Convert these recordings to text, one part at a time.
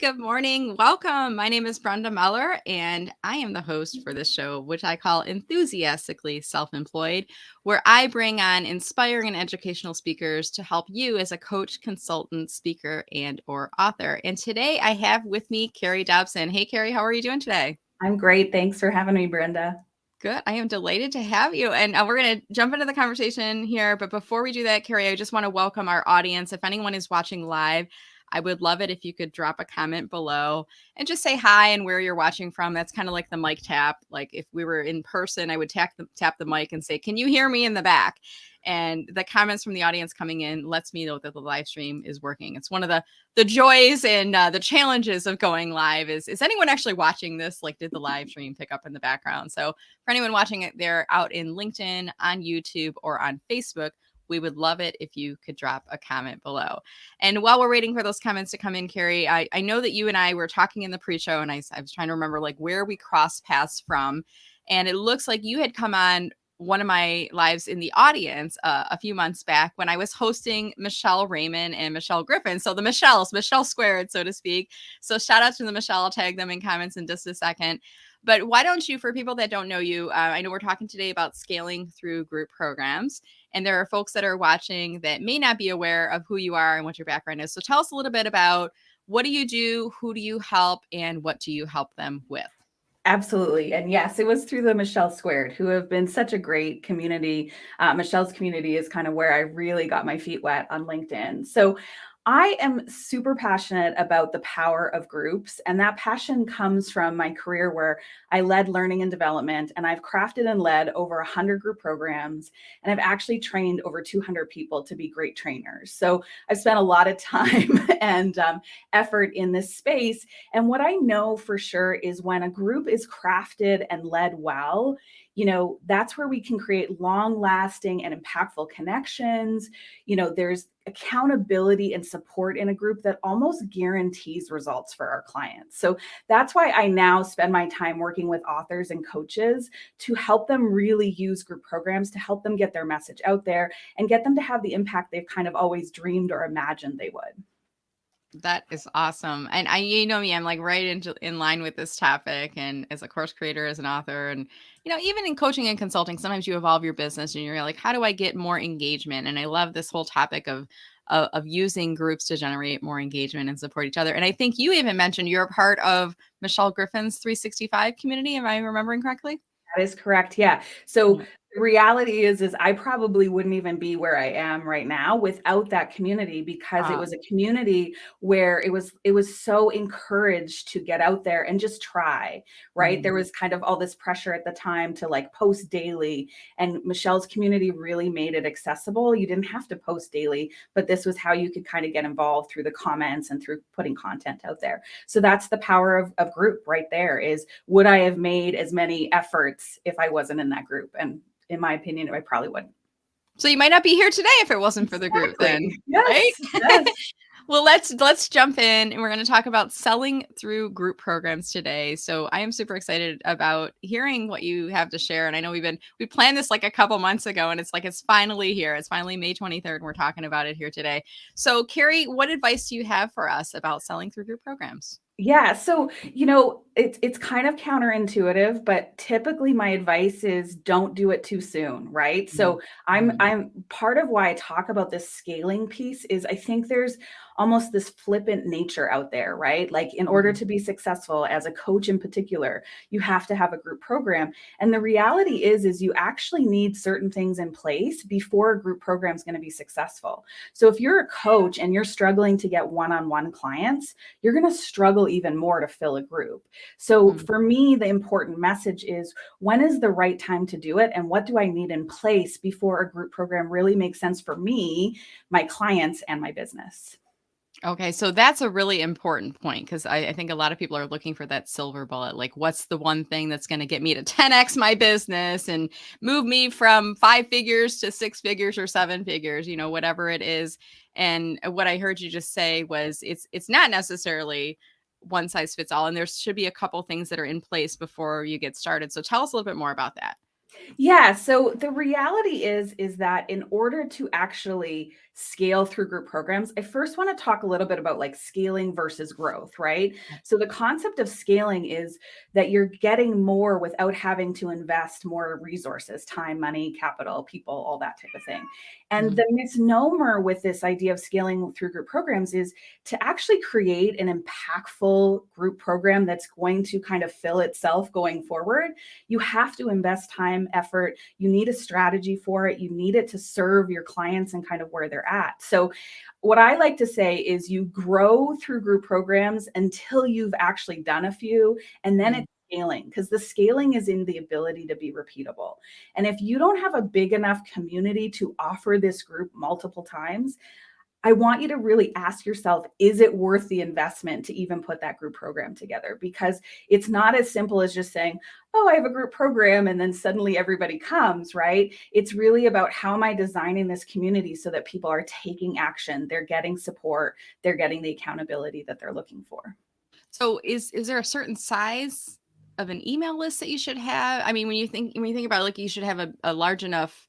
good morning. Welcome. My name is Brenda Meller, and I am the host for this show, which I call Enthusiastically Self-Employed, where I bring on inspiring and educational speakers to help you as a coach, consultant, speaker, and or author. And today I have with me Kerry Dobson. Hey, Kerry, how are you doing today? I'm great. Thanks for having me, Brenda. Good. I am delighted to have you. And we're going to jump into the conversation here. But before we do that, Kerry, I just want to welcome our audience. If anyone is watching live, I would love it if you could drop a comment below and just say hi and where you're watching from. That's kind of like the mic tap. Like if we were in person, I would tap the mic and say, "Can you hear me in the back?" And the comments from the audience coming in lets me know that the live stream is working. It's one of the joys and the challenges of going live is anyone actually watching this? Like, did the live stream pick up in the background? So for anyone watching it there out in LinkedIn, on YouTube, or on Facebook, we would love it if you could drop a comment below. And while we're waiting for those comments to come in, Kerry, I know that you and I were talking in the pre-show, and I was trying to remember like where we crossed paths from. And it looks like you had come on one of my lives in the audience a few months back when I was hosting Michelle Raymond and Michelle Griffin. So the Michelle squared, so to speak. So shout out to the Michelle. I'll tag them in comments in just a second. But why don't you, for people that don't know you, I know we're talking today about scaling through group programs. And there are folks that are watching that may not be aware of who you are and what your background is. So tell us a little bit about what do you do, who do you help, and what do you help them with? Absolutely. And yes, it was through the Michelle Squared, who have been such a great community. Michelle's community is kind of where I really got my feet wet on LinkedIn. So I am super passionate about the power of groups. And that passion comes from my career where I led learning and development, and I've crafted and led over 100 group programs. And I've actually trained over 200 people to be great trainers. So I've spent a lot of time and effort in this space. And what I know for sure is when a group is crafted and led well, that's where we can create long lasting and impactful connections. There's accountability and support in a group that almost guarantees results for our clients. So that's why I now spend my time working with authors and coaches to help them really use group programs to help them get their message out there and get them to have the impact they've kind of always dreamed or imagined they would. That is awesome. And you know me, I'm like right in line with this topic. And as a course creator, as an author, and, even in coaching and consulting, sometimes you evolve your business and you're like, how do I get more engagement? And I love this whole topic of using groups to generate more engagement and support each other. And I think you even mentioned you're a part of Michelle Griffin's 365 community. Am I remembering correctly? That is correct. Yeah. So the reality is I probably wouldn't even be where I am right now without that community, because it Uh, was a community where it was so encouraged to get out there and just try, right? There mhm. was kind of all this pressure at the time to like post daily, and Michelle's community really made it accessible. You didn't have to post daily, but this was how you could kind of get involved through the comments and through putting content out there. So that's the power of group right there. Is would I have made as many efforts if I wasn't in that group? And in my opinion, I probably wouldn't. So you might not be here today if it wasn't for the group then, Exactly. Yes. right? Yes. Well, let's jump in and we're going to talk about selling through group programs today. So I am super excited about hearing what you have to share. And I know we planned this like a couple months ago, and it's finally here. It's finally May 23rd. And we're talking about it here today. So Kerry, what advice do you have for us about selling through group programs? Yeah, so it's kind of counterintuitive, but typically my advice is don't do it too soon, right? Mhm. So I'm part of why I talk about this scaling piece is I think there's almost this flippant nature out there, right? Like in order Mhm. to be successful as a coach in particular, you have to have a group program. And the reality is you actually need certain things in place before a group program is going to be successful. So if you're a coach and you're struggling to get one-on-one clients, you're going to struggle even more to fill a group. So Mhm. for me, the important message is when is the right time to do it? And what do I need in place before a group program really makes sense for me, my clients, and my business? Okay, so that's a really important point because I think a lot of people are looking for that silver bullet. Like, what's the one thing that's going to get me to 10x my business and move me from 5 figures to 6 figures or 7 figures, whatever it is. And what I heard you just say was it's not necessarily one size fits all, and there should be a couple things that are in place before you get started. So tell us a little bit more about that. Yeah, so the reality is that in order to actually scale through group programs, I first want to talk a little bit about like scaling versus growth, right? So the concept of scaling is that you're getting more without having to invest more resources, time, money, capital, people, all that type of thing. And Mhm. the misnomer with this idea of scaling through group programs is to actually create an impactful group program that's going to kind of fill itself going forward. You have to invest time, effort. You need a strategy for it. You need it to serve your clients and kind of where they're at. So, what I like to say is you grow through group programs until you've actually done a few, and then Mhm. it's scaling, because the scaling is in the ability to be repeatable. And if you don't have a big enough community to offer this group multiple times, I want you to really ask yourself, is it worth the investment to even put that group program together? Because it's not as simple as just saying, oh, I have a group program, and then suddenly everybody comes, right? It's really about, how am I designing this community so that people are taking action, they're getting support, they're getting the accountability that they're looking for. So is there a certain size of an email list that you should have? I mean, when you think about it, like you should have a large enough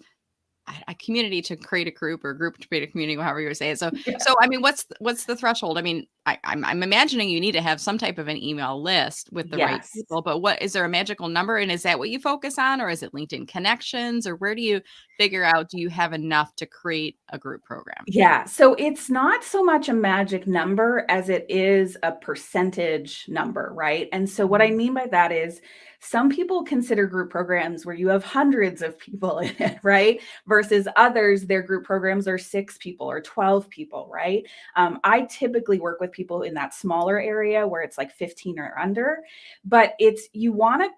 a community to create a group or a group to create a community, however you would say it. So, Yeah. so I mean, what's the threshold? I mean, I'm imagining you need to have some type of an email list with the right Yes. people, but what is there a magical number? And is that what you focus on, or is it LinkedIn connections, or where do you figure out do you have enough to create a group program? Yeah, so it's not so much a magic number as it is a percentage number, right? And so what I Mhm. mean by that is, some people consider group programs where you have hundreds of people in it, right? Versus others, their group programs are 6 people or 12 people, right? I typically work with people in that smaller area where it's like 15 or under, but it's, you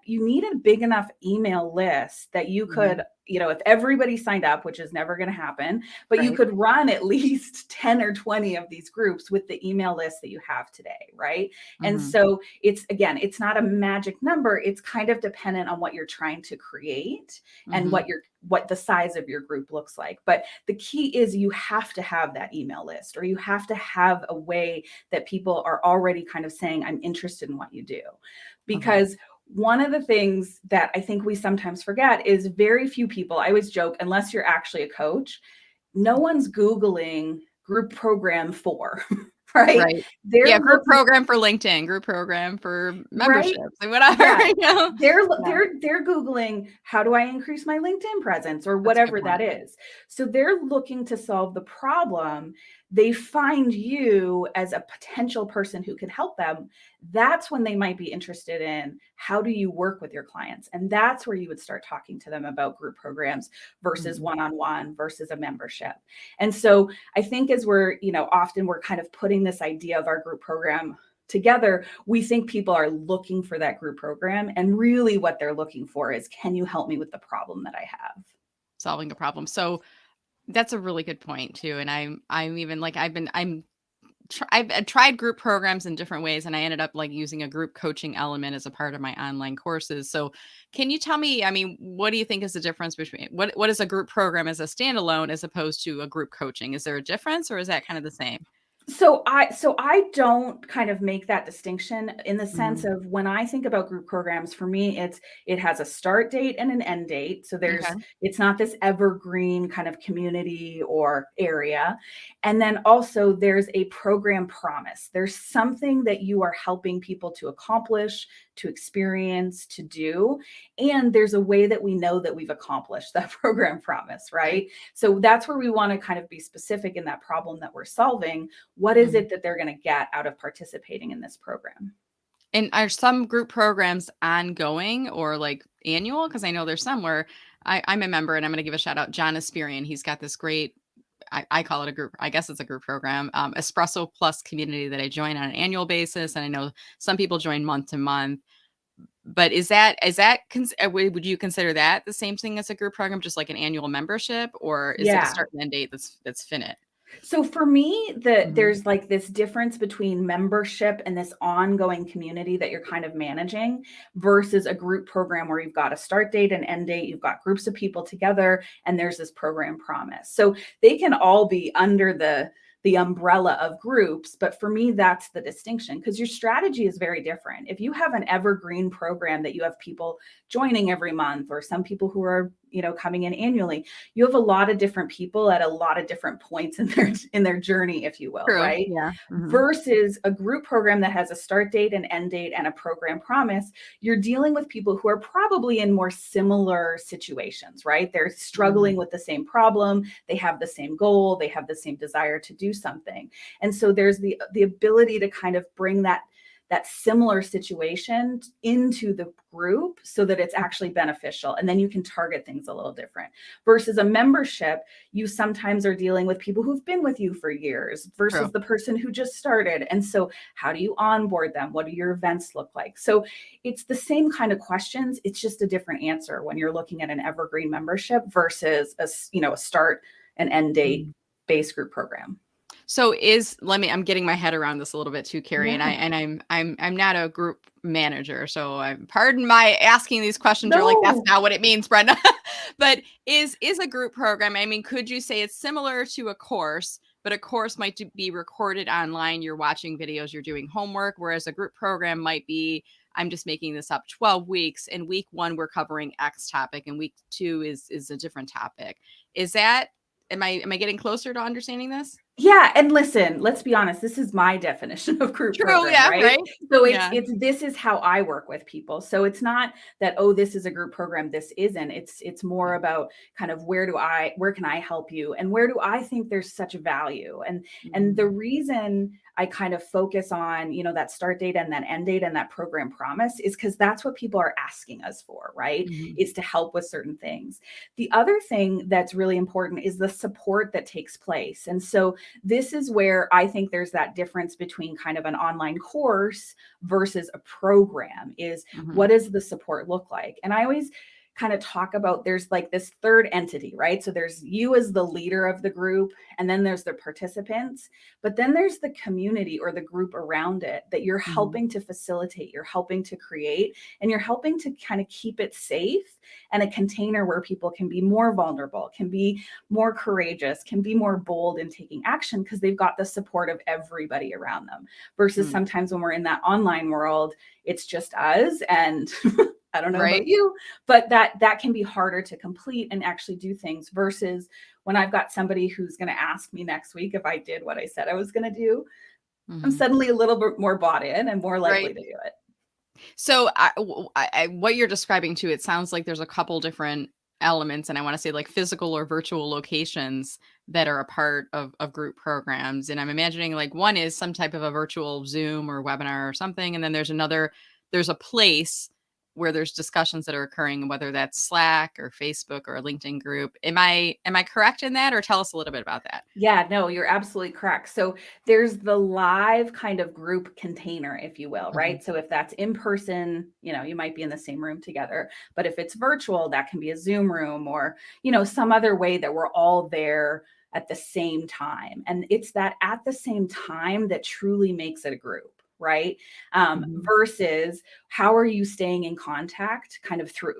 need a big enough email list that you could, Mhm. if everybody signed up, which is never going to happen, but you Right. could run at least 10 or 20 of these groups with the email list that you have today, right? And Mhm. so it's not a magic number. It's kind of dependent on what you're trying to create and Mhm. what the size of your group looks like. But the key is, you have to have that email list, or you have to have a way that people are already kind of saying, I'm interested in what you do. Okay. Because one of the things that I think we sometimes forget is, very few people, I always joke, unless you're actually a coach, no one's Googling group program for, right? Right. They're Yeah, group looking, program for LinkedIn, group program for right? memberships, and whatever, Yeah. you know? Yeah, They're Googling, how do I increase my LinkedIn presence, or that's a good whatever that point. is. So they're looking to solve the problem. They find you as a potential person who can help them. That's when they might be interested in, how do you work with your clients? And that's where you would start talking to them about group programs versus Mhm. one-on-one versus a membership. And so I think, as we're, often we're kind of putting this idea of our group program together, we think people are looking for that group program. And really what they're looking for is, can you help me with the problem that I have? Solving a problem. So, that's a really good point too, and I'm even like I've tried group programs in different ways, and I ended up like using a group coaching element as a part of my online courses. So, can you tell me, I mean, what do you think is the difference between what is a group program as a standalone as opposed to a group coaching? Is there a difference, or is that kind of the same? So I don't kind of make that distinction, in the sense Mhm. of, when I think about group programs, for me, it has a start date and an end date. So Okay. it's not this evergreen kind of community or area. And then also there's a program promise. There's something that you are helping people to accomplish, to experience, to do. And there's a way that we know that we've accomplished that program promise, Right. right? So that's where we want to kind of be specific in that problem that we're solving. What is Mhm. it that they're going to get out of participating in this program? And are some group programs ongoing or like annual? Because I know there's some where I'm a member, and I'm going to give a shout out. John Asperian, he's got this great, I call it a group. I guess it's a group program, Espresso Plus community that I join on an annual basis, and I know some people join month to month. But would you consider that the same thing as a group program, just like an annual membership, or is it a Yeah. start and end date that's finite? So for me, Mhm. there's like this difference between membership and this ongoing community that you're kind of managing, versus a group program where you've got a start date and end date, you've got groups of people together, and there's this program promise. So they can all be under the umbrella of groups. But for me, that's the distinction, because your strategy is very different. If you have an evergreen program that you have people joining every month, or some people who are, coming in annually, you have a lot of different people at a lot of different points in their journey, if you will, True. right? Yeah. Versus a group program that has a start date, an end date, and a program promise, you're dealing with people who are probably in more similar situations, right? They're struggling with the same problem, they have the same goal, they have the same desire to do something. And so there's the ability to kind of bring that similar situation into the group so that it's actually beneficial. And then you can target things a little different. Versus a membership, you sometimes are dealing with people who've been with you for years versus True. the person who just started. And so how do you onboard them? What do your events look like? So it's the same kind of questions. It's just a different answer when you're looking at an evergreen membership versus a start and end date base group program. So I'm getting my head around this a little bit too, Kerry, Yeah. and I'm not a group manager, so pardon my asking these questions. You're like, that's No. not what it means, Brenda. But is a group program, I mean, could you say it's similar to a course, but a course might be recorded online, you're watching videos, you're doing homework, whereas a group program might be, I'm just making this up, 12 weeks. In week 1, we're covering X topic, and week 2 is a different topic. Is that, am I getting closer to understanding this? Yeah, and listen, let's be honest, this is my definition of group True, program, yeah, right? right? So Yeah. this is how I work with people. So it's not that, oh, this is a group program, this isn't. It's more Yeah. about kind of where can I help you, and where do I think there's such value. And the Mhm. reason I kind of focus on, that start date and that end date and that program promise is because that's what people are asking us for, right? Mhm. Is to help with certain things. The other thing that's really important is the support that takes place. And so this is where I think there's that difference between kind of an online course versus a program, is Mhm. what does the support look like? And I always kind of talk about, there's like this third entity, right? So there's you as the leader of the group, and then there's the participants, but then there's the community or the group around it that you're Mhm. helping to facilitate, you're helping to create, and you're helping to kind of keep it safe and a container where people can be more vulnerable, can be more courageous, can be more bold in taking action because they've got the support of everybody around them. Versus Mm. sometimes when we're in that online world, it's just us, and I don't know Right? about you, but that can be harder to complete and actually do things. Versus when I've got somebody who's going to ask me next week if I did what I said I was going to do, I'm Mhm. suddenly a little bit more bought in and more likely Right. to do it. So, what you're describing too, it sounds like there's a couple different elements, and I want to say like physical or virtual locations that are a part of group programs. And I'm imagining like one is some type of a virtual Zoom or webinar or something, and then there's a place where there's discussions that are occurring, whether that's Slack or Facebook or a LinkedIn group. Am I correct in that, or tell us a little bit about that? Yeah, no, you're absolutely correct. So there's the live kind of group container, if you will, Mhm. right? So if that's in person, you might be in the same room together. But if it's virtual, that can be a Zoom room, or, some other way that we're all there at the same time. And it's that at the same time that truly makes it a group, right? Mhm. Versus how are you staying in contact kind of through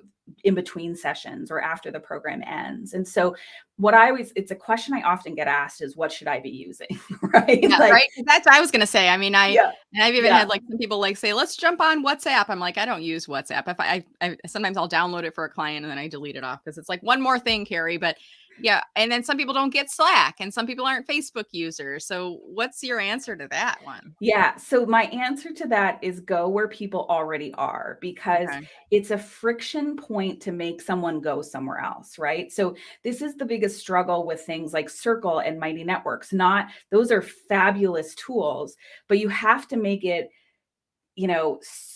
in between sessions or after the program ends. And so it's a question I often get asked is, what should I be using? Right? Yeah, Like, right? 'Cause that's I was gonna say, I mean, yeah, and I've even yeah, had, like, some people, like, say, "Let's jump on WhatsApp." I'm like, "I don't use WhatsApp." If I sometimes I'll download it for a client and then I delete it off because it's like, "One more thing, Carrie," but yeah, and then some people don't get Slack, and some people aren't Facebook users, so what's your answer to that one? yeah. So my answer to that is go where people already are, because Okay. it's a friction point to make someone go somewhere else, right? So this is the biggest struggle with things like Circle and Mighty Networks. Not those are fabulous tools, but you have to make it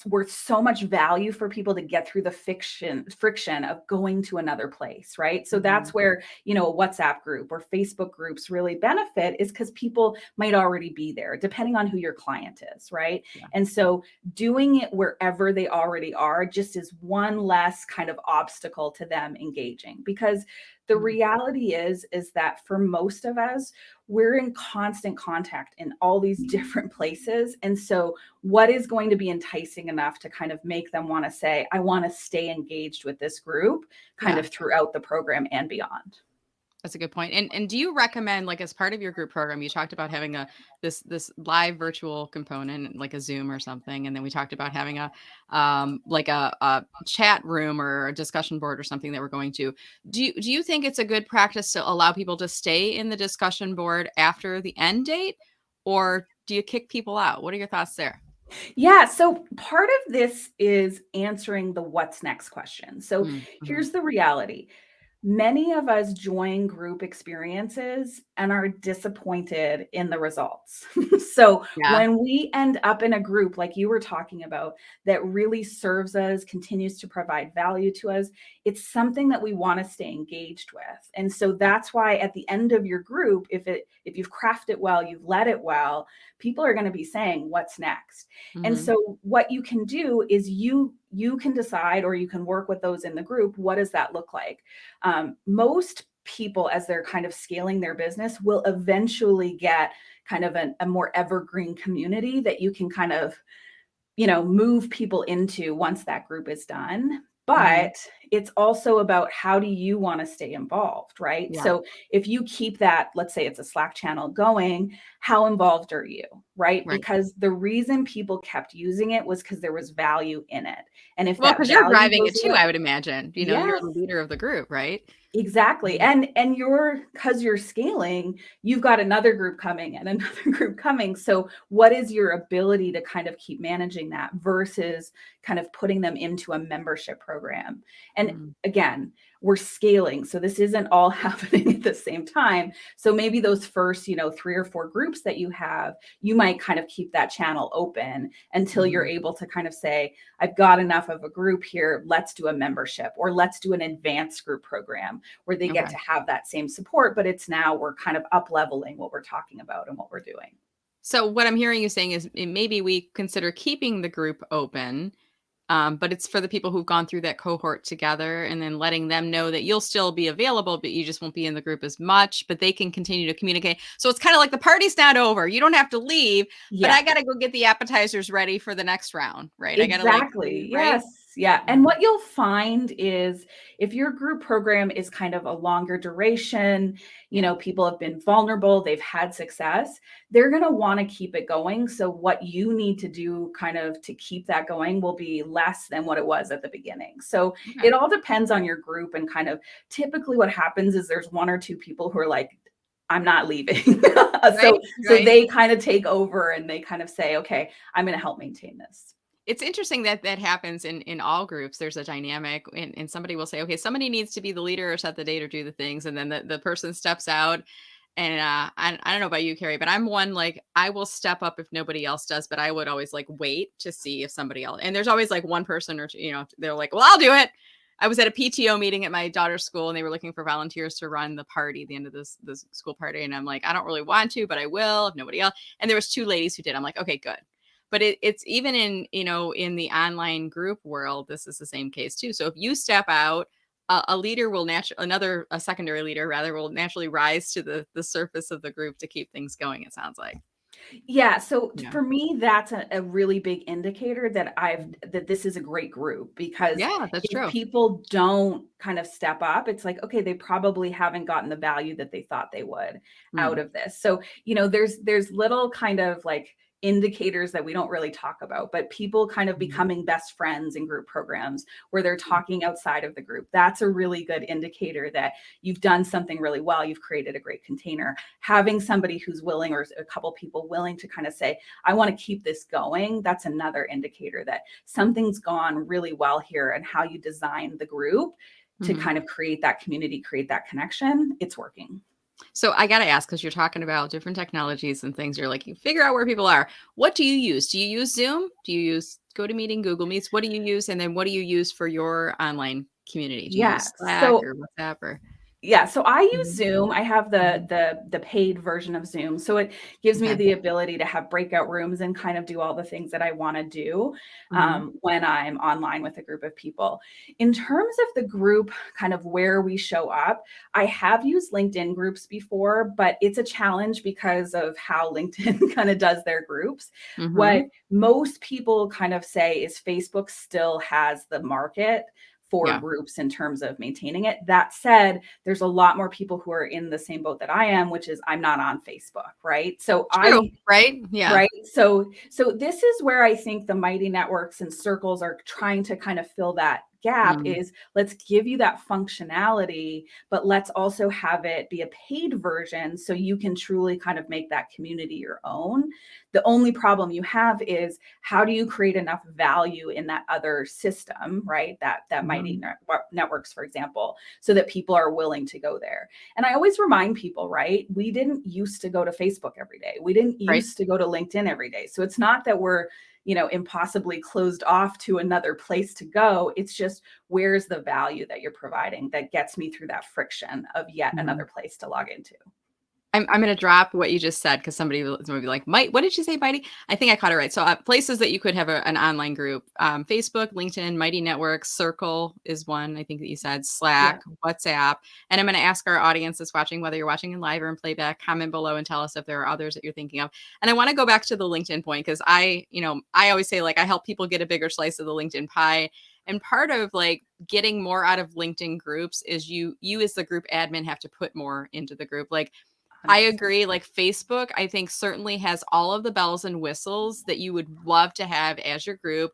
worth so much value for people to get through the friction of going to another place, right? So Mhm. that's where, a WhatsApp group or Facebook groups really benefit, is because people might already be there, depending on who your client is, right? Yeah. And so doing it wherever they already are just is one less kind of obstacle to them engaging, because the Mhm. reality is that for most of us, we're in constant contact in all these different places. And so what is going to be enticing enough to kind of make them want to say, I want to stay engaged with this group kind Yeah. of throughout the program and beyond? That's a good point. And do you recommend, like, as part of your group program, you talked about having a this live virtual component like a Zoom or something, and then we talked about having a like a chat room or a discussion board or something that we're going to. Do you think it's a good practice to allow people to stay in the discussion board after the end date, or do you kick people out? What are your thoughts there? Yeah, so part of this is answering the what's next question. So Mm-hmm. here's the reality. Many of us join group experiences and are disappointed in the results. So Yeah. when we end up in a group like you were talking about that really serves us, continues to provide value to us, it's something that we want to stay engaged with. And so that's why at the end of your group, if you've crafted well, you've led it well, people are going to be saying what's next. And Mm-hmm. so what you can do is you can decide, or you can work with those in the group, what does that look like? Most people, as they're kind of scaling their business, will eventually get kind of a more evergreen community that you can kind of, move people into once that group is done. Mm-hmm. But it's also about, how do you want to stay involved, right? Yeah. So if you keep that, let's say it's a Slack channel going, how involved are you, right? Right. Because the reason people kept using it was because there was value in it. And if Well, that because you're value driving goes it too, away, I would imagine. You're yes. the leader of the group, right? Exactly. Mhm. And you're, because you're scaling, you've got another group coming and another group coming. So what is your ability to kind of keep managing that versus kind of putting them into a membership program? And Mm. again, we're scaling. So this isn't all happening at the same time. So maybe those first, 3 or 4 groups that you have, you might kind of keep that channel open until you're Mhm. able to kind of say, I've got enough of a group here. Let's do a membership, or let's do an advanced group program where they get Okay. to have that same support, but it's now we're kind of up leveling what we're talking about and what we're doing. So what I'm hearing you saying is maybe we consider keeping the group open, but it's for the people who've gone through that cohort together, and then letting them know that you'll still be available, but you just won't be in the group as much, but they can continue to communicate. So it's kind of like the party's not over. You don't have to leave, but Yeah. I got to go get the appetizers ready for the next round, right? I got to like, Exactly. right? Yes. Yeah. And Mhm. what you'll find is, if your group program is kind of a longer duration, Yeah. people have been vulnerable, they've had success, they're going to want to keep it going. So what you need to do kind of to keep that going will be less than what it was at the beginning. So Okay. it all depends on your group, and kind of typically what happens is there's 1 or 2 people who are like, I'm not leaving. Right. So Right. they kind of take over and they kind of say, okay, I'm going to help maintain this. It's interesting that that happens in all groups. There's a dynamic, and somebody will say, okay, somebody needs to be the leader or set the date or do the things. And then the person steps out. And I don't know about you, Carrie, but I'm one, like, I will step up if nobody else does, but I would always like wait to see if somebody else, and there's always like one person or two, they're like, well, I'll do it. I was at a PTO meeting at my daughter's school, and they were looking for volunteers to run the party, the end of this school party. And I'm like, I don't really want to, but I will if nobody else. And there was 2 ladies who did. I'm like, okay, good. But it's even in, in the online group world, this is the same case too. So if you step out, a leader will a secondary leader rather, will naturally rise to the surface of the group to keep things going, it sounds like. Yeah, so Yeah. for me, that's a really big indicator that that this is a great group, because Yeah, that's if true. people don't kind of step up, it's like, okay, they probably haven't gotten the value that they thought they would out Mm, of this. So, there's little kind of like indicators that we don't really talk about, but people kind of mhm, becoming best friends in group programs where they're talking outside of the group. That's a really good indicator that you've done something really well. You've created a great container. Having somebody who's willing, or a couple people willing to kind of say, I want to keep this going, that's another indicator that something's gone really well here, and how you design the group to mhm. kind of create that community, create that connection, it's working. So I gotta ask, because you're talking about different technologies and things, you're like, you figure out where people are. What do you use? Do you use Zoom? Do you use GoToMeeting, Google Meets? What do you use? And then what do you use for your online community? Do you Yeah. use Slack So or WhatsApp or? Yeah, so I use Mhm, Zoom. I have the mhm, the paid version of Zoom. So it gives me okay. the ability to have breakout rooms and kind of do all the things that I want to do Mhm, when I'm online with a group of people. In terms of the group, kind of where we show up, I have used LinkedIn groups before, but it's a challenge because of how LinkedIn kind of does their groups. What mhm. most people kind of say is Facebook still has the market for Yeah. groups in terms of maintaining it. That said, there's a lot more people who are in the same boat that I am, which is I'm not on Facebook, right? So True. Right. Yeah. right? So this is where I think the mighty networks and circles are trying to kind of fill that gap Mm. is let's give you that functionality, but let's also have it be a paid version so you can truly kind of make that community your own. The only problem you have is how do you create enough value in that other system, right? That mighty Mhm. networks, for example, so that people are willing to go there. And I always remind people, right? We didn't used to go to Facebook every day. We didn't Right. used to go to LinkedIn every day. So it's not that we're, impossibly closed off to another place to go. It's just where's the value that you're providing that gets me through that friction of yet Mhm. another place to log into. I'm gonna drop what you just said because somebody was gonna be like, "Might what did you say, Mighty?" I think I caught it right. So, places that you could have an online group: Facebook, LinkedIn, Mighty Networks, Circle is one. I think that you said Yeah. Slack, WhatsApp. And I'm gonna ask our audience that's watching, whether you're watching in live or in playback, comment below and tell us if there are others that you're thinking of. And I want to go back to the LinkedIn point because I always say like I help people get a bigger slice of the LinkedIn pie. And part of like getting more out of LinkedIn groups is you as the group admin have to put more into the group. Like I 100%. agree, like, Facebook, I think certainly has all of the bells and whistles that you would love to have as your group,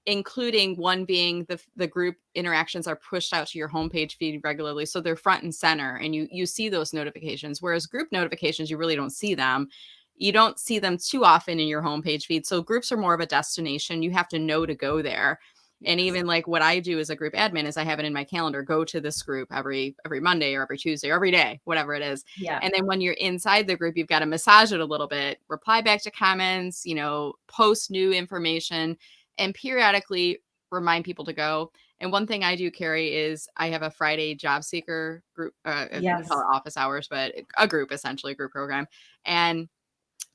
including one being the group interactions are pushed out to your homepage feed regularly, so they're front and center, and you see those notifications, whereas group notifications, you really don't see them. You don't see them too often in your homepage feed, so groups are more of a destination, you have to know to go there. And Yes. even, like, what I do as a group admin is I have it in my calendar, go to this group every Monday or every Tuesday or every day, whatever it is. Yeah. And then when you're inside the group, you've got to massage it a little bit, reply back to comments, post new information, and periodically remind people to go. And one thing I do, Kerry, is I have a Friday job seeker group. We call Yes. it office hours, but a group, essentially, a group program. And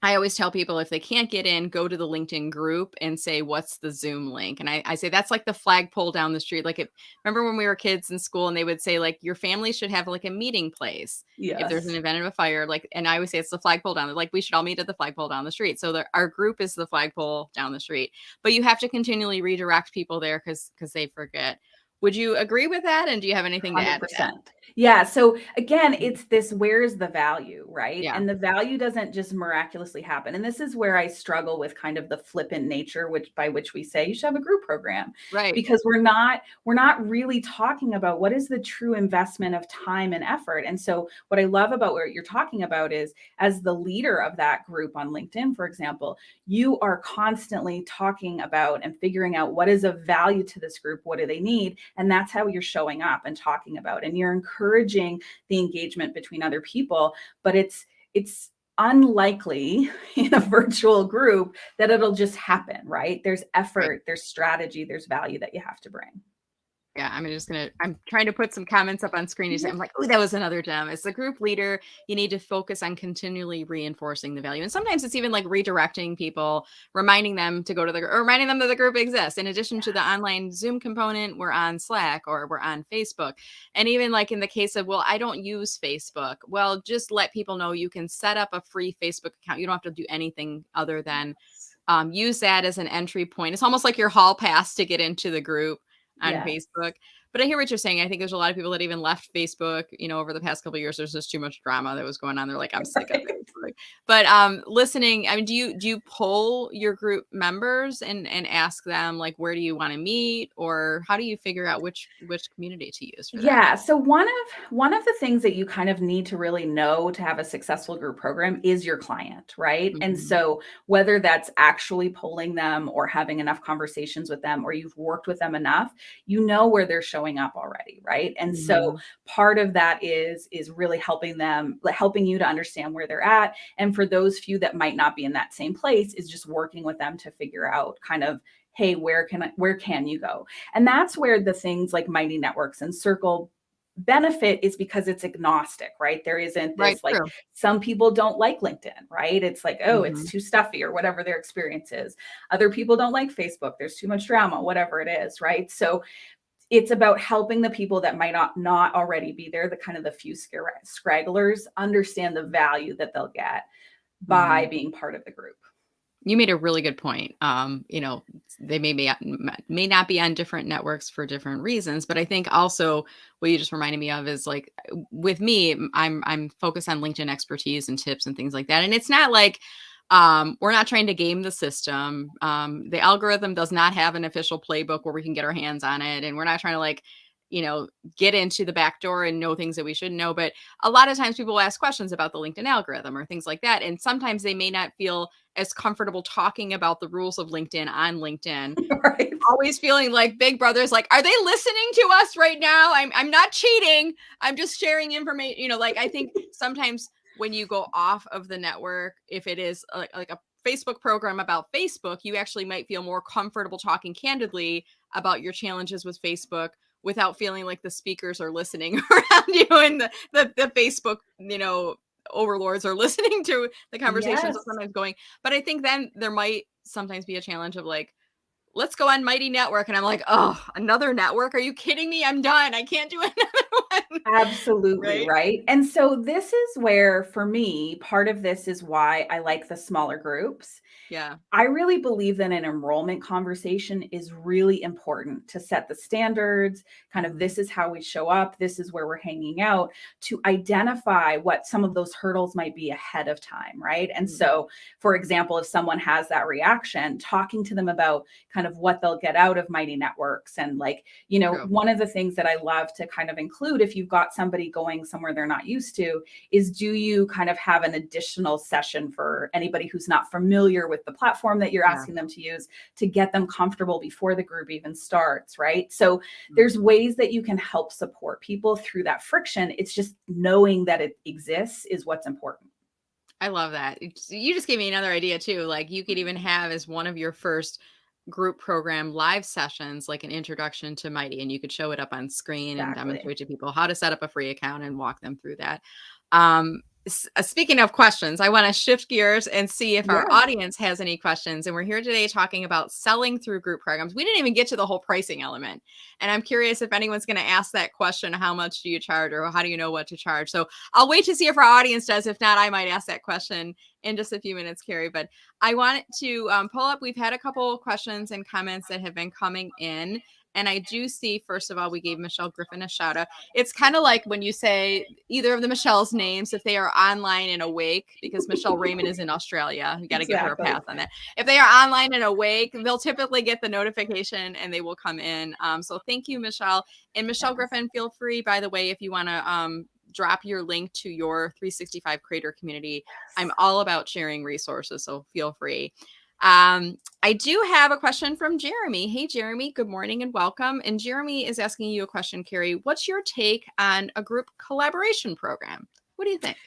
I always tell people if they can't get in, go to the LinkedIn group and say, what's the Zoom link? And I say that's like the flagpole down the street. Like, remember when we were kids in school and they would say, like, your family should have like a meeting place if there's an Yes. event of a fire. Like, and I always say it's the flagpole down. Like, we should all meet at the flagpole down the street. So our group is the flagpole down the street. But you have to continually redirect people there because they forget. Would you agree with that? And do you have anything to add to that? 100%. Yeah. So again, Mhm. it's this where's the value, right? Yeah. And the value doesn't just miraculously happen. And this is where I struggle with kind of the flippant nature, which by which we say you should have a group program, Right. because we're not really talking about what is the true investment of time and effort. And so what I love about what you're talking about is as the leader of that group on LinkedIn, for example, you are constantly talking about and figuring out what is of value to this group, what do they need, and that's how you're showing up and talking about, and you're encouraging the engagement between other people. But it's unlikely in a virtual group that it'll just happen, right? There's Right. effort, there's strategy, there's value that you have to bring. Yeah, I'm trying to put some comments up on screen. Yeah. I'm like, oh, that was another gem. As the group leader, you need to focus on continually reinforcing the value. And sometimes it's even like redirecting people, reminding them to go to or reminding them that the group exists. In addition to the Yes. online Zoom component, we're on Slack or we're on Facebook. And even like in the case of, well, I don't use Facebook. Well, just let people know you can set up a free Facebook account. You don't have to do anything other than Yes. use that as an entry point. It's almost like your hall pass to get into the group on Yes. Facebook. But I hear what you're saying. I think there's a lot of people that even left Facebook, over the past couple of years. There's just too much drama that was going on. They're like, I'm sick of Right. Facebook. But listening, I mean, do you poll your group members and ask them like where do you want to meet, or how do you figure out which community to use for that? Yeah. So one of the things that you kind of need to really know to have a successful group program is your client, right? And Mhm. so whether that's actually polling them or having enough conversations with them or you've worked with them enough, you know where they're showing up already, right? And so Mhm. part of that is really helping them, helping you to understand where they're at. And for those few that might not be in that same place, is just working with them to figure out kind of, hey, where can you go? And that's where the things like Mighty Networks and Circle benefit is because it's agnostic, right? There isn't Right. this like True. some people don't like LinkedIn, right? It's like, oh, it's Mhm. too stuffy or whatever their experience is. Other people don't like Facebook. There's too much drama, whatever it is, right? So it's about helping the people that might not already be there, the kind of the few scragglers, understand the value that they'll get by Mhm. being part of the group. You made a really good point. They may not be on different networks for different reasons, but I think also what you just reminded me of is like with me, I'm focused on LinkedIn expertise and tips and things like that. And it's not like we're not trying to game the system. The algorithm does not have an official playbook where we can get our hands on it, and we're not trying to like get into the back door and know things that we shouldn't know. But a lot of times people will ask questions about the LinkedIn algorithm or things like that, and sometimes they may not feel as comfortable talking about the rules of LinkedIn on LinkedIn. Right. Always feeling like Big Brother's like, are they listening to us right now? I'm not cheating. I'm just sharing information. Like I think sometimes when you go off of the network, if it is like a Facebook program about Facebook, you actually might feel more comfortable talking candidly about your challenges with Facebook without feeling like the speakers are listening around you and the Facebook, overlords are listening to the conversations Yes. are sometimes going. But I think then there might sometimes be a challenge of like, let's go on Mighty Network. And I'm like, oh, another network? Are you kidding me? I'm done. I can't do another one. Absolutely, Right? right? And so this is where, for me, part of this is why I like the smaller groups. Yeah. I really believe that an enrollment conversation is really important to set the standards, kind of Mhm. this is how we show up, this is where we're hanging out, to identify what some of those hurdles might be ahead of time, right? And Mhm. so, for example, if someone has that reaction, talking to them about kind of what they'll get out of Mighty Networks. And like, True. one of the things that I love to kind of include if you've got somebody going somewhere they're not used to is, do you kind of have an additional session for anybody who's not familiar with the platform that you're Yeah. asking them to use, to get them comfortable before the group even starts, right? So Mhm. there's ways that you can help support people through that friction. It's just knowing that it exists is what's important. I love that. You just gave me another idea too. Like you could even have as one of your first group program live sessions, like an introduction to Mighty, and you could show it up on screen and Exactly. demonstrate to people how to set up a free account and walk them through that. Speaking of questions, I want to shift gears and see if our Yeah. audience has any questions. And we're here today talking about selling through group programs. We didn't even get to the whole pricing element. And I'm curious if anyone's going to ask that question, how much do you charge or how do you know what to charge? So I'll wait to see if our audience does. If not, I might ask that question in just a few minutes, Kerry. But I wanted to pull up. We've had a couple of questions and comments that have been coming in. And I do see, first of all, we gave Michelle Griffin a shout out. It's kind of like when you say either of the Michelle's names, if they are online and awake, because Michelle Raymond is in Australia. You got to give her a Exactly. pass on that. If they are online and awake, they'll typically get the notification and they will come in. So thank you, Michelle. And Michelle Yes. Griffin, feel free, by the way, if you want to drop your link to your 365 creator community. I'm all about sharing resources, so feel free. I do have a question from Jeremy. Hey, Jeremy, good morning and welcome. And Jeremy is asking you a question, Kerry. What's your take on a group collaboration program? What do you think?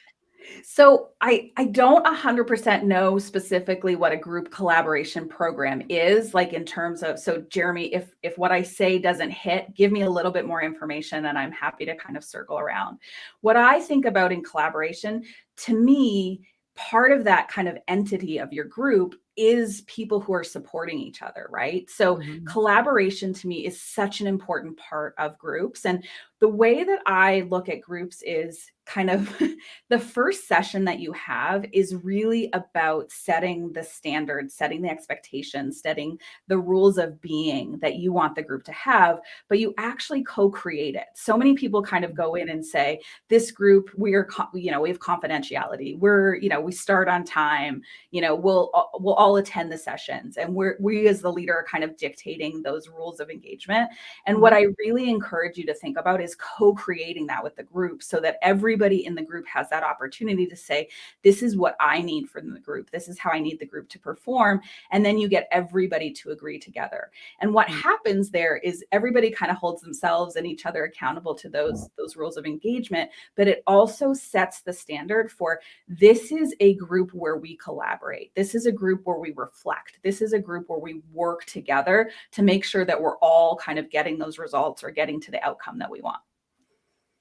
So I don't 100% know specifically what a group collaboration program is, like in terms of, so Jeremy, if what I say doesn't hit, give me a little bit more information and I'm happy to kind of circle around. What I think about in collaboration, to me, part of that kind of entity of your group is people who are supporting each other, right? So Mhm. collaboration to me is such an important part of groups. And the way that I look at groups is kind of the first session that you have is really about setting the standards, setting the expectations, setting the rules of being that you want the group to have, but you actually co-create it. So many people kind of go in and say, this group, we have confidentiality. We start on time, we'll all attend the sessions, and we as the leader are kind of dictating those rules of engagement. And what Mhm. I really encourage you to think about is co-creating that with the group so that everybody in the group has that opportunity to say, this is what I need from the group. This is how I need the group to perform. And then you get everybody to agree together. And what Mm. happens there is everybody kind of holds themselves and each other accountable to those rules of engagement, but it also sets the standard for, this is a group where we collaborate. This is a group where we reflect. This is a group where we work together to make sure that we're all kind of getting those results or getting to the outcome that we want.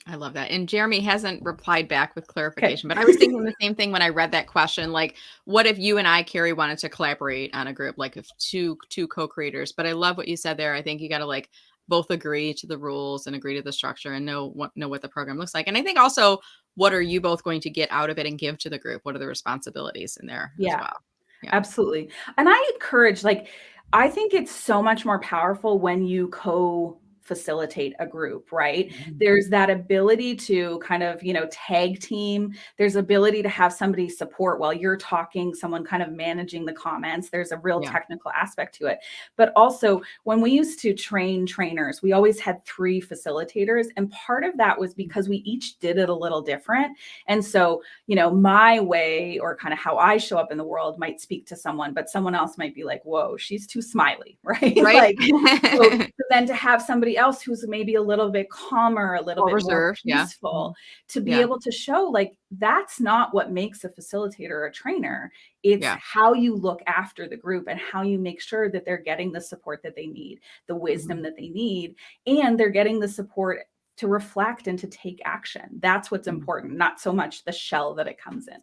I love that. And Jeremy hasn't replied back with Okay. clarification, but I was thinking the same thing when I read that question. Like, what if you and I, Kerry, wanted to collaborate on a group, like if two co-creators? But I love what you said there. I think you got to like both agree to the rules and agree to the structure and know what the program looks like. And I think also, what are you both going to get out of it and give to the group? What are the responsibilities in there as Yeah. well? Yeah. Absolutely. And I encourage, like, I think it's so much more powerful when you co-facilitate a group, right? Mhm. There's that ability to kind of, tag team. There's ability to have somebody support while you're talking, someone kind of managing the comments. There's a real Yeah. technical aspect to it. But also, when we used to train trainers, we always had 3 facilitators. And part of that was because we each did it a little different. And so, my way or kind of how I show up in the world might speak to someone, but someone else might be like, whoa, she's too smiley, right? Right. Like, so then to have somebody else who's maybe a little bit calmer, a little More bit more reserved. Yeah. peaceful, Mhm. to be Yeah. able to show like that's not what makes a facilitator or a trainer. It's Yeah. how you look after the group and how you make sure that they're getting the support that they need, the wisdom Mhm. that they need, and they're getting the support to reflect and to take action. That's what's Mhm. important, not so much the shell that it comes in.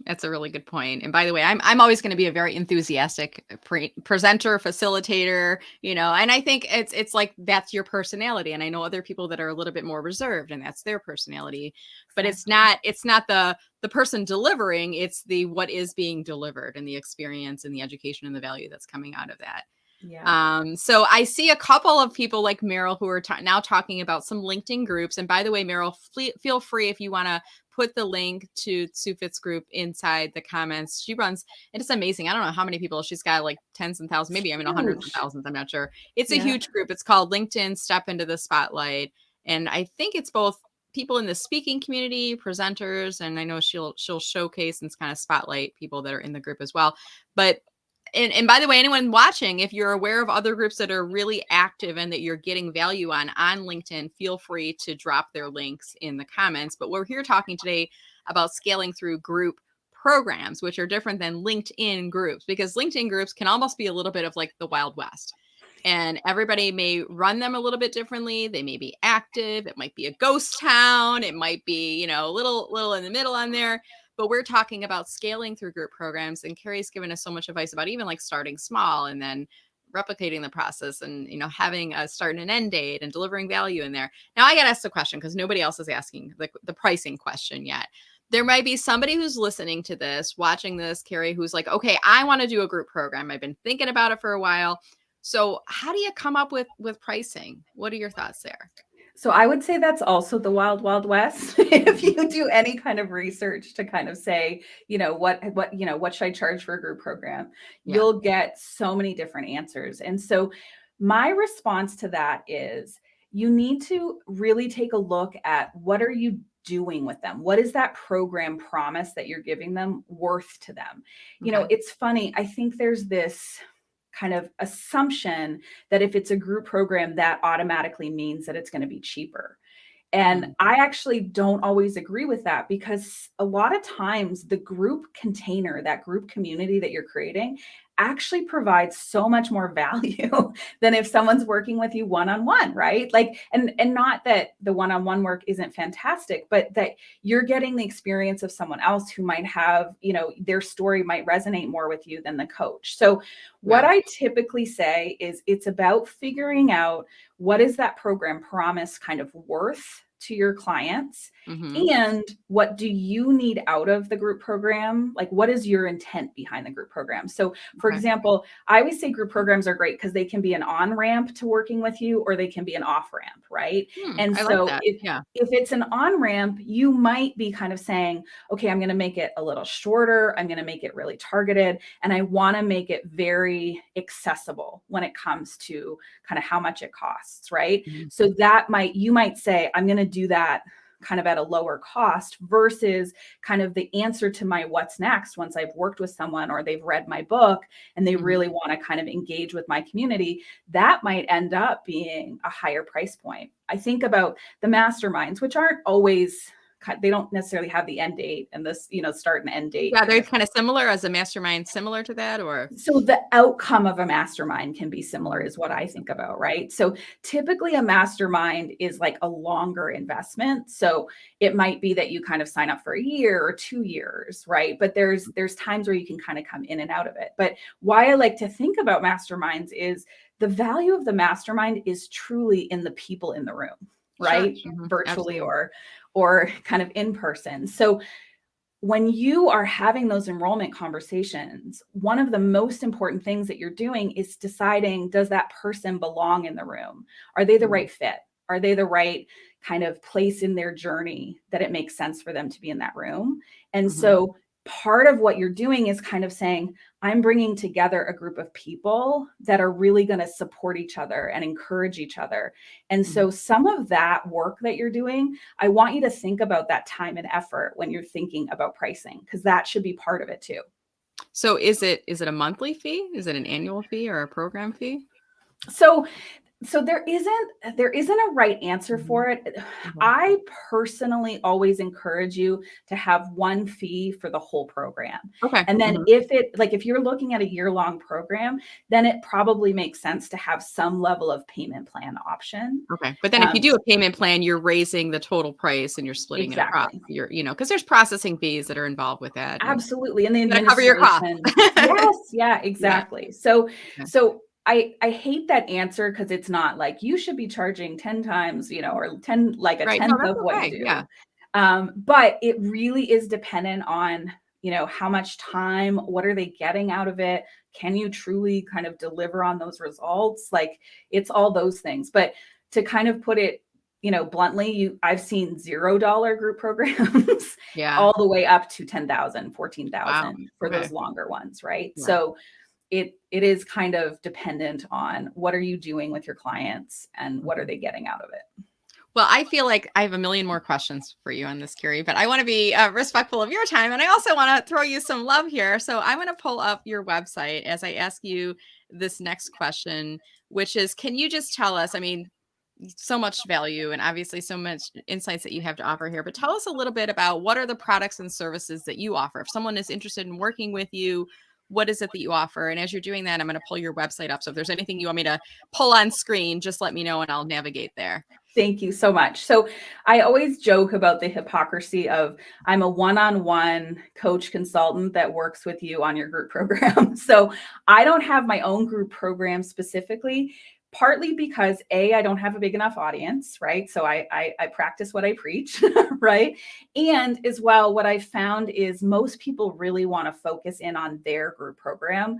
That's a really good point. And by the way, I'm always going to be a very enthusiastic presenter, facilitator, and I think it's like that's your personality. And I know other people that are a little bit more reserved, and that's their personality. But Exactly. it's not the person delivering. It's the what is being delivered and the experience and the education and the value that's coming out of that. Yeah. So I see a couple of people like Meryl who are now talking about some LinkedIn groups. And by the way, Meryl, feel free if you want to put the link to Sufit's group inside the comments. She runs, and it's amazing. I don't know how many people she's got, like tens and thousands, maybe even hundreds of Huge. thousands. I'm not sure. It's a Yeah. huge group. It's called LinkedIn Step into the Spotlight, and I think it's both people in the speaking community, presenters, and I know she'll showcase and kind of spotlight people that are in the group as well. But and by the way, anyone watching, if you're aware of other groups that are really active and that you're getting value on LinkedIn, feel free to drop their links in the comments. But we're here talking today about scaling through group programs, which are different than LinkedIn groups, because LinkedIn groups can almost be a little bit of like the Wild West. And everybody may run them a little bit differently. They may be active. It might be a ghost town. It might be, a little in the middle on there. But we're talking about scaling through group programs, and Kerry's given us so much advice about even like starting small and then replicating the process and having a start and an end date and delivering value in there. Now I got to ask the question because nobody else is asking the pricing question yet. There might be somebody who's listening to this, watching this, Kerry, who's like, okay, I want to do a group program. I've been thinking about it for a while. So how do you come up with pricing? What are your thoughts there? So I would say that's also the wild, wild west. If Mhm. you do any kind of research to kind of say, what should I charge for a group program? Yeah. You'll get so many different answers. And so my response to that is you need to really take a look at what are you doing with them? What is that program promise that you're giving them worth to them? Okay. It's funny. I think there's this kind of assumption that if it's a group program, that automatically means that it's going to be cheaper. And Mhm. I actually don't always agree with that because a lot of times the group container, that group community that you're creating, actually provides so much more value than if someone's working with you one-on-one, right? Like, and not that the one-on-one work isn't fantastic, but that you're getting the experience of someone else who might have, their story might resonate more with you than the coach. So what Yeah. I typically say is it's about figuring out what is that program promise kind of worth to your clients, Hmm. and what do you need out of the group program? Like, what is your intent behind the group program? So for Okay. example, I always say group programs are great because they can be an on ramp to working with you, or they can be an off ramp, right? And I like so that. if Yeah. if it's an on ramp, you might be kind of saying, okay, I'm going to make it a little shorter. I'm going to make it really targeted. And I want to make it very accessible when it comes to kind of how much it costs, right? Mhm. So you might say, I'm going to do that kind of at a lower cost versus kind of the answer to my what's next once I've worked with someone or they've read my book and they Mhm. really want to kind of engage with my community. That might end up being a higher price point. I think about the masterminds, which aren't always, they don't necessarily have the end date and this, start and end date Yeah, kind they're of. kind of similar as a mastermind, similar to that, or So the outcome of a mastermind can be similar Mhm. is what I think about, right? So typically a mastermind is like a longer investment. So it might be that you kind of sign up for a year or 2 years, right? But there's times where you can kind of come in and out of it. But why I like to think about masterminds is the value of the mastermind is truly in the people in the room, Sure. right? Mhm. Virtually Absolutely. or kind of in person. So when you are having those enrollment conversations, one of the most important things that you're doing is deciding, does that person belong in the room? Are they the Mhm. right fit? Are they the right kind of place in their journey that it makes sense for them to be in that room? And Mhm. so part of what you're doing is kind of saying, I'm bringing together a group of people that are really going to support each other and encourage each other. And Mhm. so some of that work that you're doing, I want you to think about that time and effort when you're thinking about pricing, because that should be part of it too. So is it a monthly fee? Is it an annual fee or a program fee? So there isn't a right answer Mhm. for it. Okay. I personally always encourage you to have one fee for the whole program. Okay. And then Mhm. if you're looking at a year-long program, then it probably makes sense to have some level of payment plan option. Okay. But then if you Um, do a payment plan, you're raising the total price and you're splitting it across. exactly. Because there's processing fees that are involved with that, and Absolutely, and the you gotta cover your costs. administration. Yes, yeah, Yeah. exactly. So Okay. so I hate that answer because it's not like you should be charging 10 times, or 10 like a Right. No, tenth that's of what you okay. Yeah. do. But it really is dependent on, how much time, what are they getting out of it? Can you truly kind of deliver on those results? Like it's all those things. But to kind of put it, bluntly, I've seen $0 group programs Yeah. all the way up to 10,000, fourteen Wow. thousand for Okay. those longer ones, right? Yeah. So it is kind of dependent on what are you doing with your clients and what are Mhm. they getting out of it. Well, I feel like I have a million more questions for you on this, Kerry, but I want to be respectful of your time. And I also want to throw you some love here. So I'm going to pull up your website as I ask you this next question, which is, can you just tell us, I mean, so much value and obviously so much insights that you have to offer here, but tell us a little bit about what are the products and services that you offer. If someone is interested in working with you, what is it that you offer? And as you're doing that, I'm going to pull your website up. So if there's anything you want me to pull on screen, just let me know and I'll navigate there. Thank you so much. So I always joke about the hypocrisy of I'm a one-on-one coach consultant that works with you on your group program. So I don't have my own group program specifically, partly because I don't have a big enough audience, right? So I practice what I preach, right? And as well, what I found is most people really want to focus in on their group program.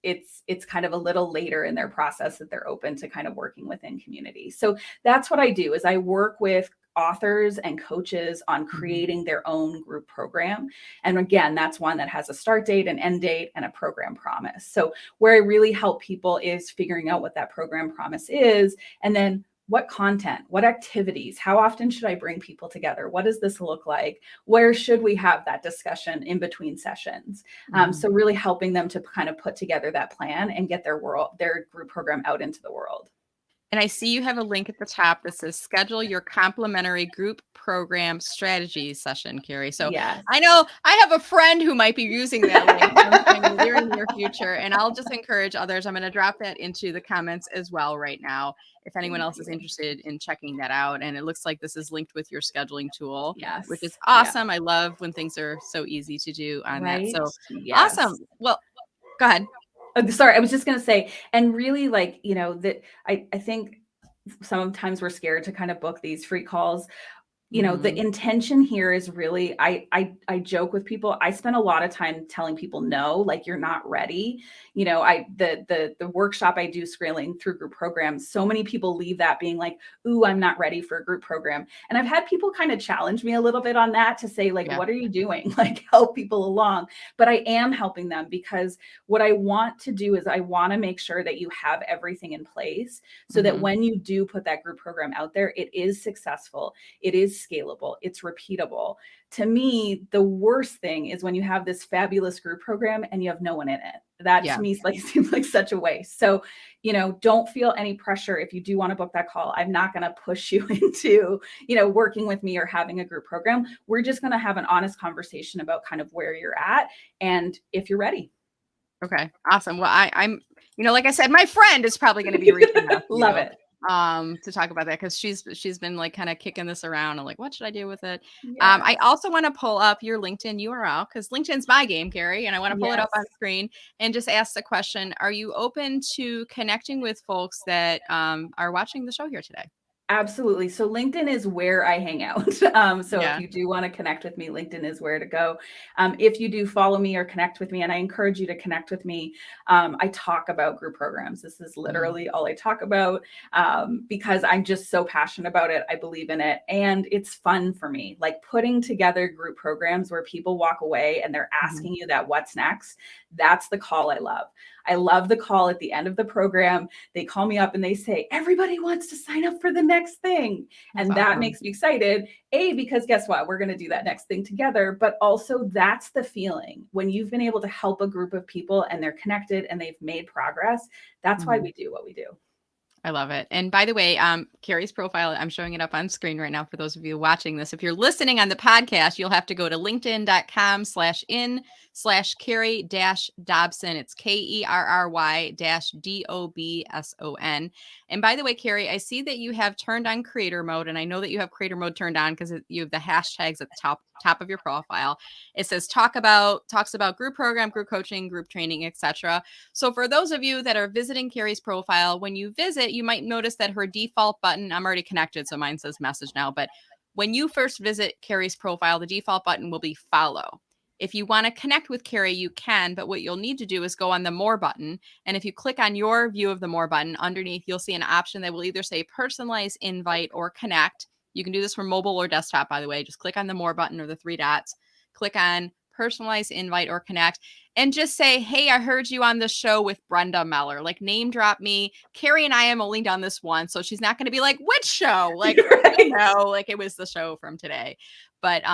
It's kind of a little later in their process that they're open to kind of working within community. So that's what I do is I work with authors and coaches on Mhm. creating their own group program. And again, that's one that has a start date, an end date, and a program promise. So where I really help people is figuring out what that program promise is, and then what content, what activities, how often should I bring people together? What does this look like? Where should we have that discussion in between sessions? So Mhm. really helping them to kind of put together that plan and get their group program out into the world. And I see you have a link at the top that says schedule your complimentary group program strategy session, Kerry. So Yes. I know I have a friend who might be using that link sometime in the very near future. And I'll just encourage others. I'm going to drop that into the comments as well right now. If anyone Thank else is you. interested in checking that out. And it looks like this is linked with your scheduling tool, which is Yes. Yeah. awesome. I love when things are so easy to do on that. Right. So awesome. Yes. Well, go ahead. Sorry, I was just going to say, and really like, that I think sometimes we're scared to kind of book these free calls. The Mhm. intention here is really, I joke with people. I spend a lot of time telling people no, like you're not ready. The workshop I do scaling through group programs, so many people leave that being like, ooh, I'm not ready for a group program. And I've had people kind of challenge me a little bit on that to say, like, Yeah. what are you doing? Like help people along. But I am helping them because what I want to do is I want to make sure that you have everything in place so that Mhm. when you do put that group program out there, it is successful, it is scalable, it's repeatable. To me, the worst thing is when you have this fabulous group program and you have no one in it. That Yeah. to me like seems like such a waste. So, don't feel any pressure if you do want to book that call. I'm not going to push you into, working with me or having a group program. We're just going to have an honest conversation about kind of where you're at and if you're ready. Okay, awesome. Well, I'm, like I said, my friend is probably going to be reaching out to Love you it. to talk about that because she's been like kind of kicking this around and like, what should I do with it? I Yes. also want to pull up your LinkedIn URL because LinkedIn's my game, Gary, and I want to pull it up on Yes. screen and just ask the question: are you open to connecting with folks that are watching the show here today? Absolutely. So LinkedIn is where I hang out. So if Yeah. you do want to connect with me, LinkedIn is where to go. If you do follow me or connect with me, and I encourage you to connect with me, I talk about group programs. This is Mm, literally all I talk about, because I'm just so passionate about it. I believe in it, and it's fun for me. Like putting together group programs where people walk away and they're mhm. asking you that what's next. That's the call I love. I love the call at the end of the program. They call me up and they say, everybody wants to sign up for the next thing. That's And that awesome. makes me excited. A, because guess what? We're going to do that next thing together. But also, that's the feeling when you've been able to help a group of people and they're connected and they've made progress. That's why Mhm. we do what we do. I love it. And by the way, Kerry's profile, I'm showing it up on screen right now for those of you watching this. If you're listening on the podcast, you'll have to go to linkedin.com/in/Kerry Dobson. It's Kerry Dobson. And by the way, Kerry, I see that you have turned on creator mode, and I know that you have creator mode turned on because you have the hashtags at the top of your profile. It says talks about group program, group coaching, group training, etc. So for those of you that are visiting Kerry's profile, when you visit, you might notice that her default button, I'm already connected, so mine says message now, but when you first visit Kerry's profile, the default button will be follow. If you want to connect with Kerry, you can, but what you'll need to do is go on the more button. And if you click on your view of the more button, underneath, you'll see an option that will either say personalize, invite, or connect. You can do this from mobile or desktop, by the way. Just click on the more button or the three dots, click on personalize, invite, or connect, and just say, hey, I heard you on the show with Brenda Meller. Like name drop me. Kerry and I have only done this once, so she's not going to be like, which show? Like, Right. like it was the show from today. But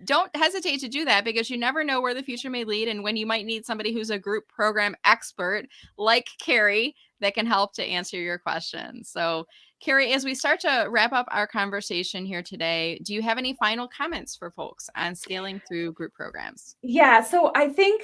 don't hesitate to do that because you never know where the future may lead and when you might need somebody who's a group program expert like Kerry that can help to answer your questions. So Kerry, as we start to wrap up our conversation here today, do you have any final comments for folks on scaling through group programs? Yeah, so I think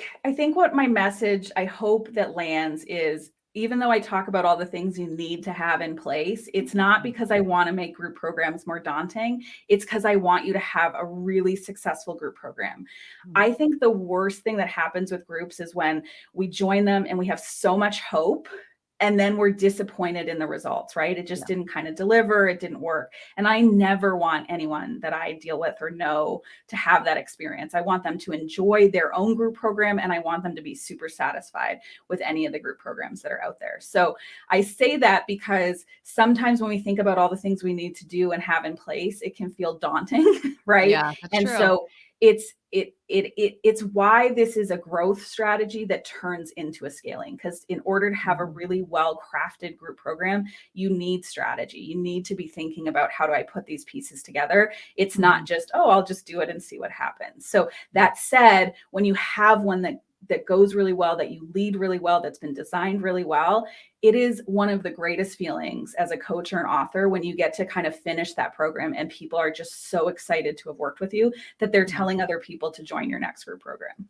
what my message I hope that lands is, even though I talk about all the things you need to have in place, it's not because I want to make group programs more daunting. It's because I want you to have a really successful group program. Mhm. I think the worst thing that happens with groups is when we join them and we have so much hope and then we're disappointed in the results, right? It just Yeah. didn't kind of deliver, it didn't work. And I never want anyone that I deal with or know to have that experience. I want them to enjoy their own group program and I want them to be super satisfied with any of the group programs that are out there. So I say that because sometimes when we think about all the things we need to do and have in place, it can feel daunting, right? Yeah, that's And true. so it's why this is a growth strategy that turns into a scaling, because in order to have a Mhm. really well crafted group program, you need strategy. You need to be thinking about, how do I put these pieces together? It's not Mhm. just, oh, I'll just do it and see what happens. So that said, when you have one that goes really well, that you lead really well, that's been designed really well, it is one of the greatest feelings as a coach or an author when you get to kind of finish that program and people are just so excited to have worked with you that they're Yeah. telling other people to join your next group program.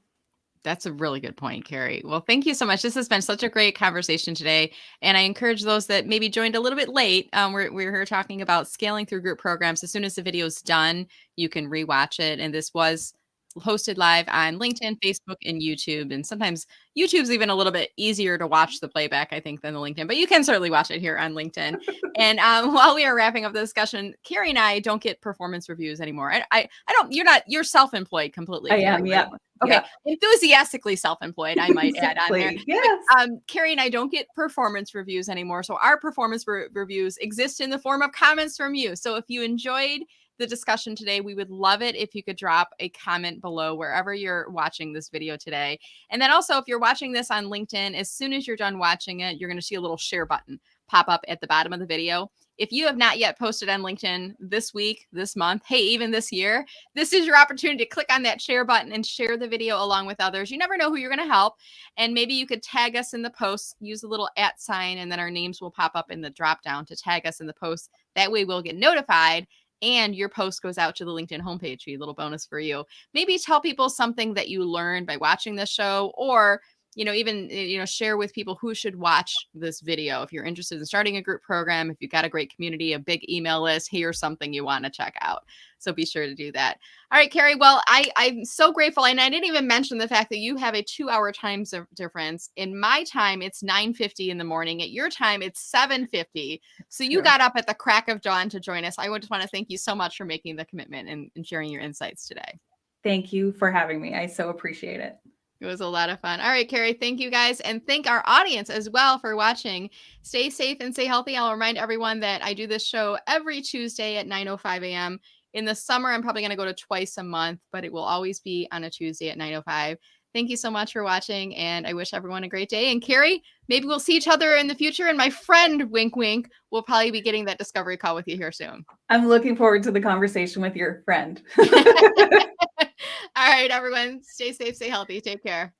That's a really good point, Kerry. Well, thank you so much. This has been such a great conversation today. And I encourage those that maybe joined a little bit late. We're here talking about scaling through group programs. As soon as the video is done, you can rewatch it. And this was hosted live on LinkedIn, Facebook, and YouTube. And sometimes YouTube's even a little bit easier to watch the playback, I think, than the LinkedIn, but you can certainly watch it here on LinkedIn. And while we are wrapping up the discussion, Kerry and I don't get performance reviews anymore. I don't, you're self-employed completely, I Kerry, am. right? Yep. Okay, Yep. enthusiastically self-employed, I might add on there. Exactly. But Yes. Kerry and I don't get performance reviews anymore. So our performance reviews exist in the form of comments from you. So if you enjoyed the discussion today, we would love it if you could drop a comment below wherever you're watching this video today. And then also, if you're watching this on LinkedIn, as soon as you're done watching it, you're going to see a little share button pop up at the bottom of the video. If you have not yet posted on LinkedIn this week, this month, hey, even this year, this is your opportunity to click on that share button and share the video along with others. You never know who you're going to help. And maybe you could tag us in the post, use a little @ sign, and then our names will pop up in the drop down to tag us in the post. That way we'll get notified and your post goes out to the LinkedIn homepage. A little bonus for you. Maybe tell people something that you learned by watching this show, or even share with people who should watch this video. If you're interested in starting a group program, if you've got a great community, a big email list, here's something you want to check out. So be sure to do that. All right, Kerry. Well, I'm so grateful. And I didn't even mention the fact that you have a 2-hour time difference. In my time, it's 9:50 in the morning. At your time, it's 7:50. So you got up at the crack of dawn to join us. I just want to thank you so much for making the commitment and sharing your insights today. Thank you for having me. I so appreciate it. It was a lot of fun. All right, Kerry, thank you guys. And thank our audience as well for watching. Stay safe and stay healthy. I'll remind everyone that I do this show every Tuesday at 9:05 a.m. In the summer, I'm probably going to go to twice a month, but it will always be on a Tuesday at 9:05. Thank you so much for watching, and I wish everyone a great day. And Kerry, maybe we'll see each other in the future. And my friend, wink, wink, will probably be getting that discovery call with you here soon. I'm looking forward to the conversation with your friend. All right, everyone. Stay safe, stay healthy. Take care.